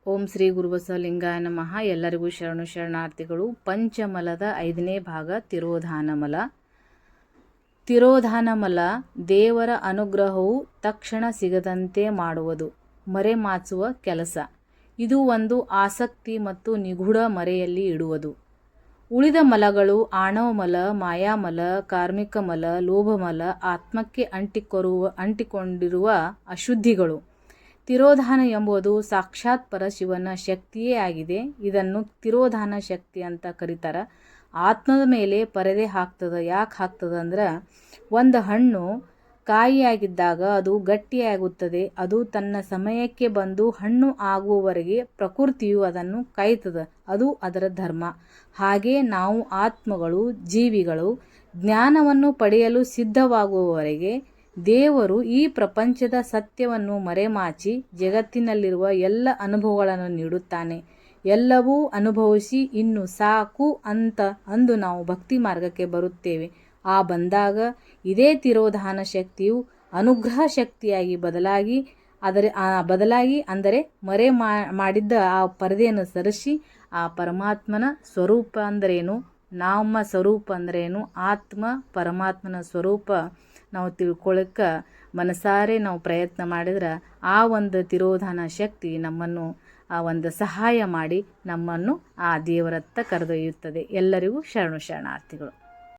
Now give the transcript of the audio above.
ಓಂ ಶ್ರೀ ಗುರುಬಸವಲಿಂಗಾಯ ನಮಃ. ಎಲ್ಲರಿಗೂ ಶರಣಾರ್ಥಿಗಳು. ಪಂಚಮಲದ 5ನೇ ಭಾಗ ತಿರೋಧಾನಮಲ. ತಿರೋಧಾನಮಲ ದೇವರ ಅನುಗ್ರಹವು ತಕ್ಷಣ ಸಿಗದಂತೆ ಮಾಡುವುದು, ಮರೆಮಾಚುವ ಕೆಲಸ. ಇದು ಒಂದು ಆಸಕ್ತಿ ಮತ್ತು ನಿಗೂಢ ಮರೆಯಲ್ಲಿ ಇಡುವುದು. ಉಳಿದ ಮಲಗಳು ಆಣವಮಲ, ಮಾಯಾಮಲ, ಕಾರ್ಮಿಕಮಲ, ಲೋಭಮಲ, ಆತ್ಮಕ್ಕೆ ಅಂಟಿಕೊಂಡಿರುವ ಅಶುದ್ಧಿಗಳು. ತಿರೋಧಾನ ಎಂಬುದು ಸಾಕ್ಷಾತ್ ಪರಶಿವನ ಶಕ್ತಿಯೇ ಆಗಿದೆ. ಇದನ್ನು ತಿರೋಧಾನ ಶಕ್ತಿ ಅಂತ ಕರೀತಾರೆ. ಆತ್ಮದ ಮೇಲೆ ಪರದೆ ಹಾಕ್ತದೆ. ಯಾಕೆ ಹಾಕ್ತದೆ ಅಂದ್ರೆ, ಒಂದು ಹಣ್ಣು ಕಾಯಿಯಾಗಿದ್ದಾಗ ಅದು ಗಟ್ಟಿಯಾಗುತ್ತದೆ. ಅದು ತನ್ನ ಸಮಯಕ್ಕೆ ಬಂದು ಹಣ್ಣು ಆಗುವವರೆಗೆ ಪ್ರಕೃತಿಯು ಅದನ್ನು ಕಾಯ್ತದೆ. ಅದು ಅದರ ಧರ್ಮ. ಹಾಗೆ ನಾವು ಆತ್ಮಗಳು, ಜೀವಿಗಳು ಜ್ಞಾನವನ್ನು ಪಡೆಯಲು ಸಿದ್ಧವಾಗುವವರೆಗೆ ದೇವರು ಈ ಪ್ರಪಂಚದ ಸತ್ಯವನ್ನು ಮರೆಮಾಚಿ ಜಗತ್ತಿನಲ್ಲಿರುವ ಎಲ್ಲ ಅನುಭವಗಳನ್ನು ನೀಡುತ್ತಾನೆ. ಎಲ್ಲವೂ ಅನುಭವಿಸಿ ಇನ್ನು ಸಾಕು ಅಂದು ನಾವು ಭಕ್ತಿ ಮಾರ್ಗಕ್ಕೆ ಬರುತ್ತೇವೆ. ಬಂದಾಗ ಇದೇ ತಿರೋಧಾನ ಶಕ್ತಿಯು ಅನುಗ್ರಹ ಶಕ್ತಿಯಾಗಿ ಬದಲಾಗಿ ಅಂದರೆ ಮರೆ ಮಾಡಿದ್ದ ಆ ಪರದೆಯನ್ನು ಸರಿಸಿ ಆ ಪರಮಾತ್ಮನ ಸ್ವರೂಪ ಅಂದ್ರೇನು, ನಮ್ಮ ಸ್ವರೂಪ ಅಂದ್ರೇನು, ಆತ್ಮ ಪರಮಾತ್ಮನ ಸ್ವರೂಪ ನಾವು ತಿಳ್ಕೊಳ್ಳೋಕ್ಕೆ ಮನಸಾರೆ ನಾವು ಪ್ರಯತ್ನ ಮಾಡಿದ್ರೆ ಆ ಒಂದು ತಿರೋಧಾನ ಶಕ್ತಿ ನಮ್ಮನ್ನು ಆ ಒಂದು ಸಹಾಯ ಮಾಡಿ ನಮ್ಮನ್ನು ಆ ದೇವರತ್ತ ಕರೆದೊಯ್ಯುತ್ತದೆ. ಎಲ್ಲರಿಗೂ ಶರಣಾರ್ಥಿಗಳು.